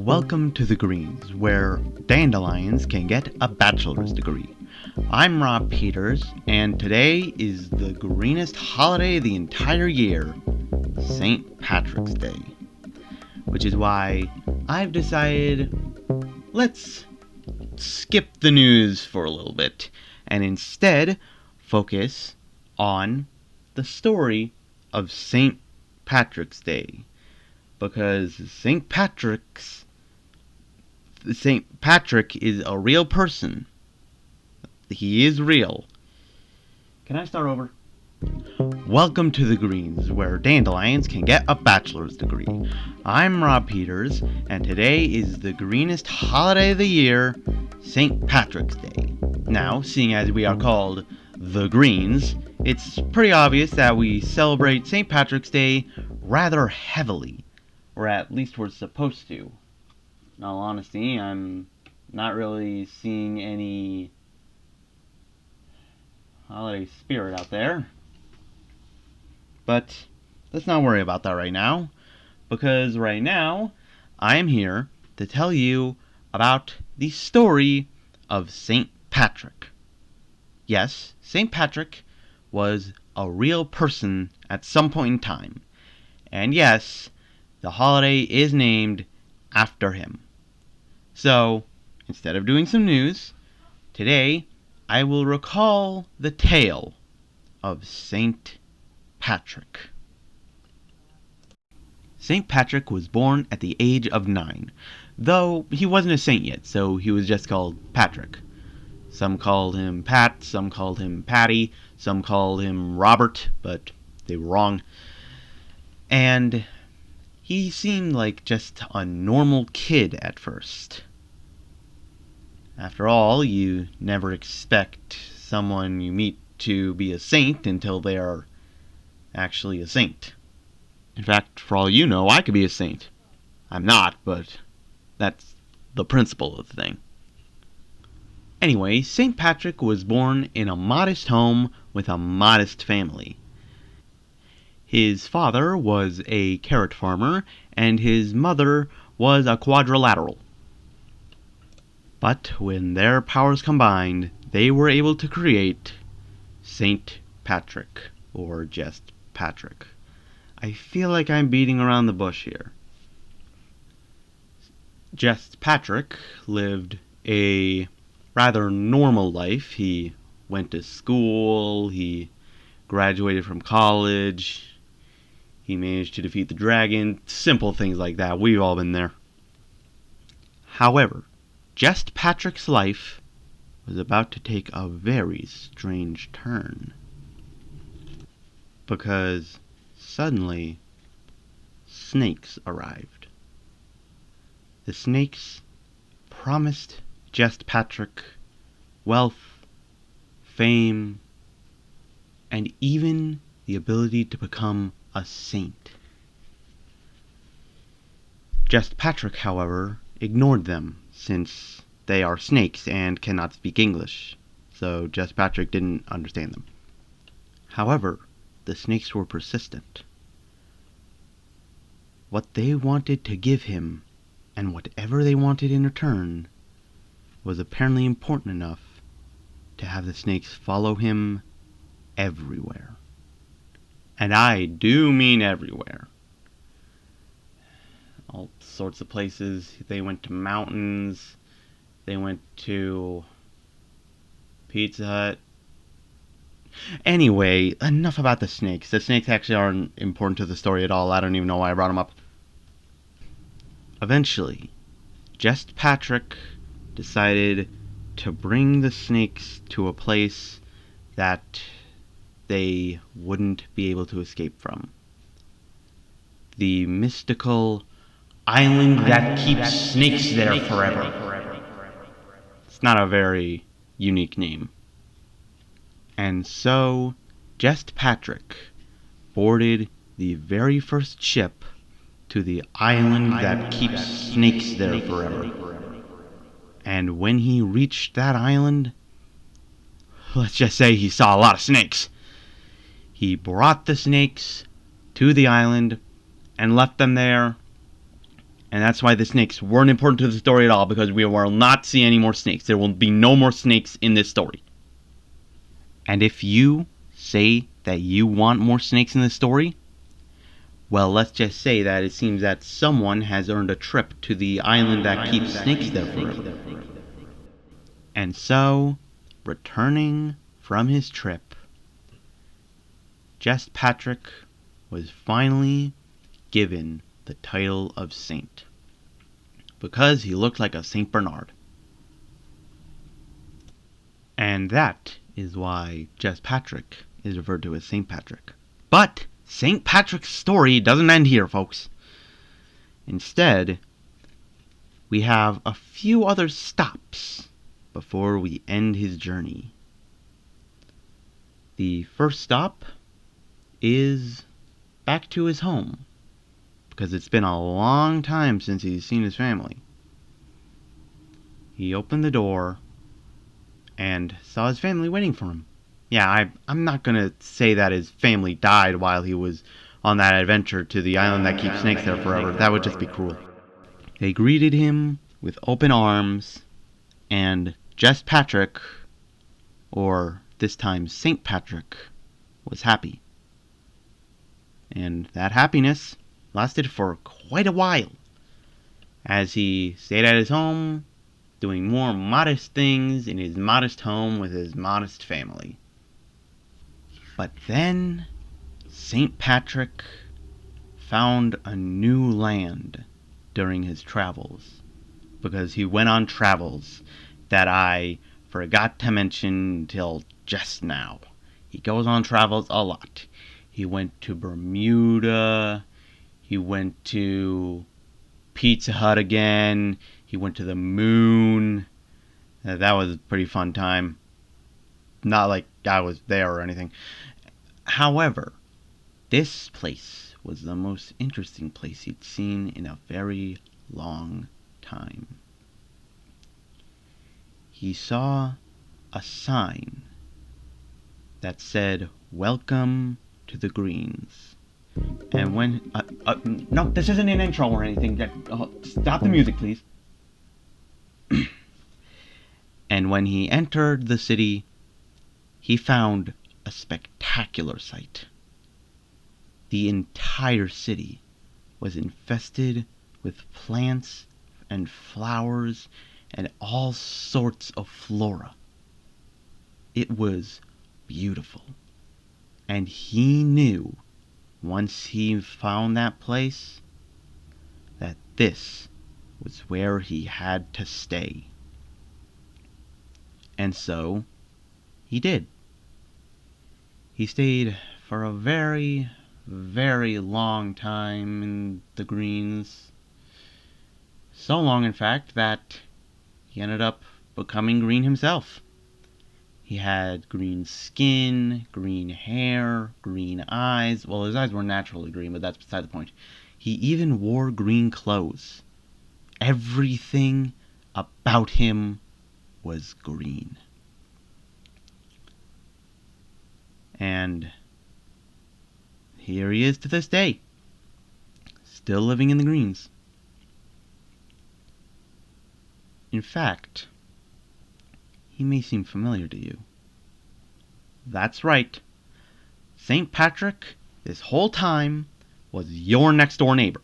Welcome to the Greens, where dandelions can get a bachelor's degree. I'm Rob Peters, and today is the greenest holiday of the entire year, St. Patrick's Day. Which is why I've decided, let's skip the news for a little bit, and instead focus on the story of St. Patrick's Day. Because St. Patrick is a real person. He is real. Can I start over? Welcome to the Greens, where dandelions can get a bachelor's degree. I'm Rob Peters, and today is the greenest holiday of the year, St. Patrick's Day. Now, seeing as we are called the Greens, it's pretty obvious that we celebrate St. Patrick's Day rather heavily. Or at least we're supposed to. In all honesty, I'm not really seeing any holiday spirit out there. But let's not worry about that right now, because right now I am here to tell you about the story of St. Patrick. Yes, St. Patrick was a real person at some point in time. And yes, the holiday is named after him. So, instead of doing some news, today I will recall the tale of St. Patrick. St. Patrick was born at the age of 9, though he wasn't a saint yet, so he was just called Patrick. Some called him Pat, some called him Patty, some called him Robert, but they were wrong. And he seemed like just a normal kid at first. After all, you never expect someone you meet to be a saint until they are actually a saint. In fact, for all you know, I could be a saint. I'm not, but that's the principle of the thing. Anyway, St. Patrick was born in a modest home with a modest family. His father was a carrot farmer, and his mother was a quadrilateral. But when their powers combined, they were able to create St. Patrick, or just Patrick. I feel like I'm beating around the bush here. Just Patrick lived a rather normal life. He went to school, he graduated from college, he managed to defeat the dragon, simple things like that. We've all been there. However, Just Patrick's life was about to take a very strange turn. Because suddenly, snakes arrived. The snakes promised Just Patrick wealth, fame, and even the ability to become a saint. Just Patrick, however, ignored them, since they are snakes and cannot speak English, so Just Patrick didn't understand them. However, the snakes were persistent. What they wanted to give him, and whatever they wanted in return, was apparently important enough to have the snakes follow him everywhere. And I do mean everywhere. All sorts of places. They went to mountains. They went to Pizza Hut. Anyway, enough about the snakes. The snakes actually aren't important to the story at all. I don't even know why I brought them up. Eventually, Just Patrick decided to bring the snakes to a place that they wouldn't be able to escape from. The mystical island that keeps snakes there forever. It's not a very unique name. And so, Just Patrick boarded the very first ship to the island that keeps snakes there forever. And when he reached that island, let's just say he saw a lot of snakes. He brought the snakes to the island and left them there And that's why the snakes weren't important to the story at all, because we will not see any more snakes. There will be no more snakes in this story. And if you say that you want more snakes in this story, well, let's just say that it seems that someone has earned a trip to the island that keeps snakes there forever. And so, returning from his trip, Just Patrick was finally given the title of saint, because he looked like a Saint Bernard. And that is why Just Patrick is referred to as Saint Patrick. But Saint Patrick's story doesn't end here, folks. Instead, we have a few other stops before we end his journey. The first stop is back to his home, because it's been a long time since he's seen his family. He opened the door and saw his family waiting for him. Yeah, I'm not gonna say that his family died while he was on that adventure to the island that keeps snakes there forever. That would just be cruel. They greeted him with open arms, and Just Patrick, or this time Saint Patrick, was happy. And that happiness lasted for quite a while, as he stayed at his home, doing more modest things in his modest home with his modest family. But then Saint Patrick found a new land during his travels, because he went on travels that I forgot to mention until just now. He goes on travels a lot. He went to Bermuda, he went to Pizza Hut again, he went to the moon. That was a pretty fun time. Not like I was there or anything. However, this place was the most interesting place he'd seen in a very long time. He saw a sign that said, "Welcome to the Greens." And when... no, this isn't an intro or anything. Stop the music, please. And when he entered the city, he found a spectacular sight. The entire city was infested with plants and flowers and all sorts of flora. It was beautiful. And he knew, once he found that place, that this was where he had to stay. And so, he did. He stayed for a very, very long time in the Greens. So long, in fact, that he ended up becoming green himself. He had green skin, green hair, green eyes. Well, his eyes were naturally green, but that's beside the point. He even wore green clothes. Everything about him was green. And here he is to this day, still living in the Greens. In fact, he may seem familiar to you. That's right. St. Patrick, this whole time, was your next door neighbor.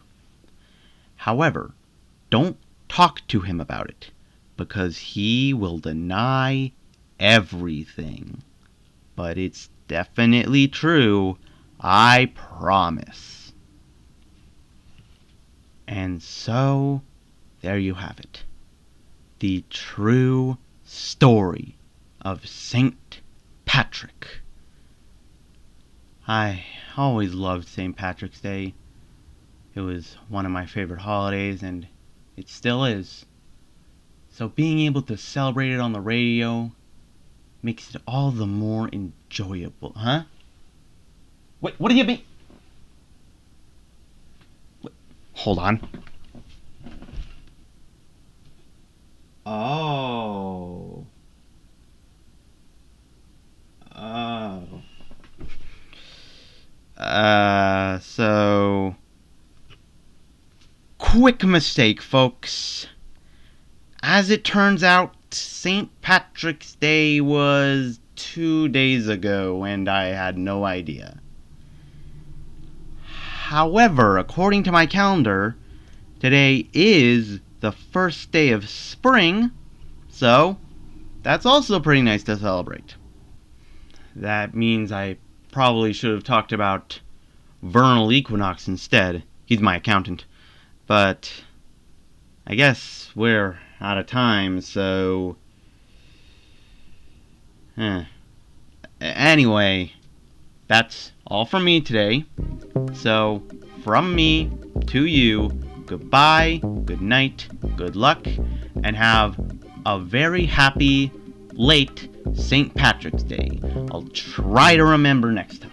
However, don't talk to him about it, because he will deny everything. But it's definitely true, I promise. And so, there you have it. The true story of St. Patrick. I always loved St. Patrick's Day. It was one of my favorite holidays, and it still is. So being able to celebrate it on the radio makes it all the more enjoyable, huh? Wait, what do you mean? Wait, hold on. Oh. Oh. So... Cool. quick mistake, folks. As it turns out, St. Patrick's Day was 2 days ago, and I had no idea. However, according to my calendar, today is the first day of spring, so that's also pretty nice to celebrate. That means I probably should have talked about vernal equinox instead. He's my accountant. But I guess we're out of time, so... Anyway, that's all from me today. So, from me to you, goodbye, good night, good luck, and have a very happy late St. Patrick's Day. I'll try to remember next time.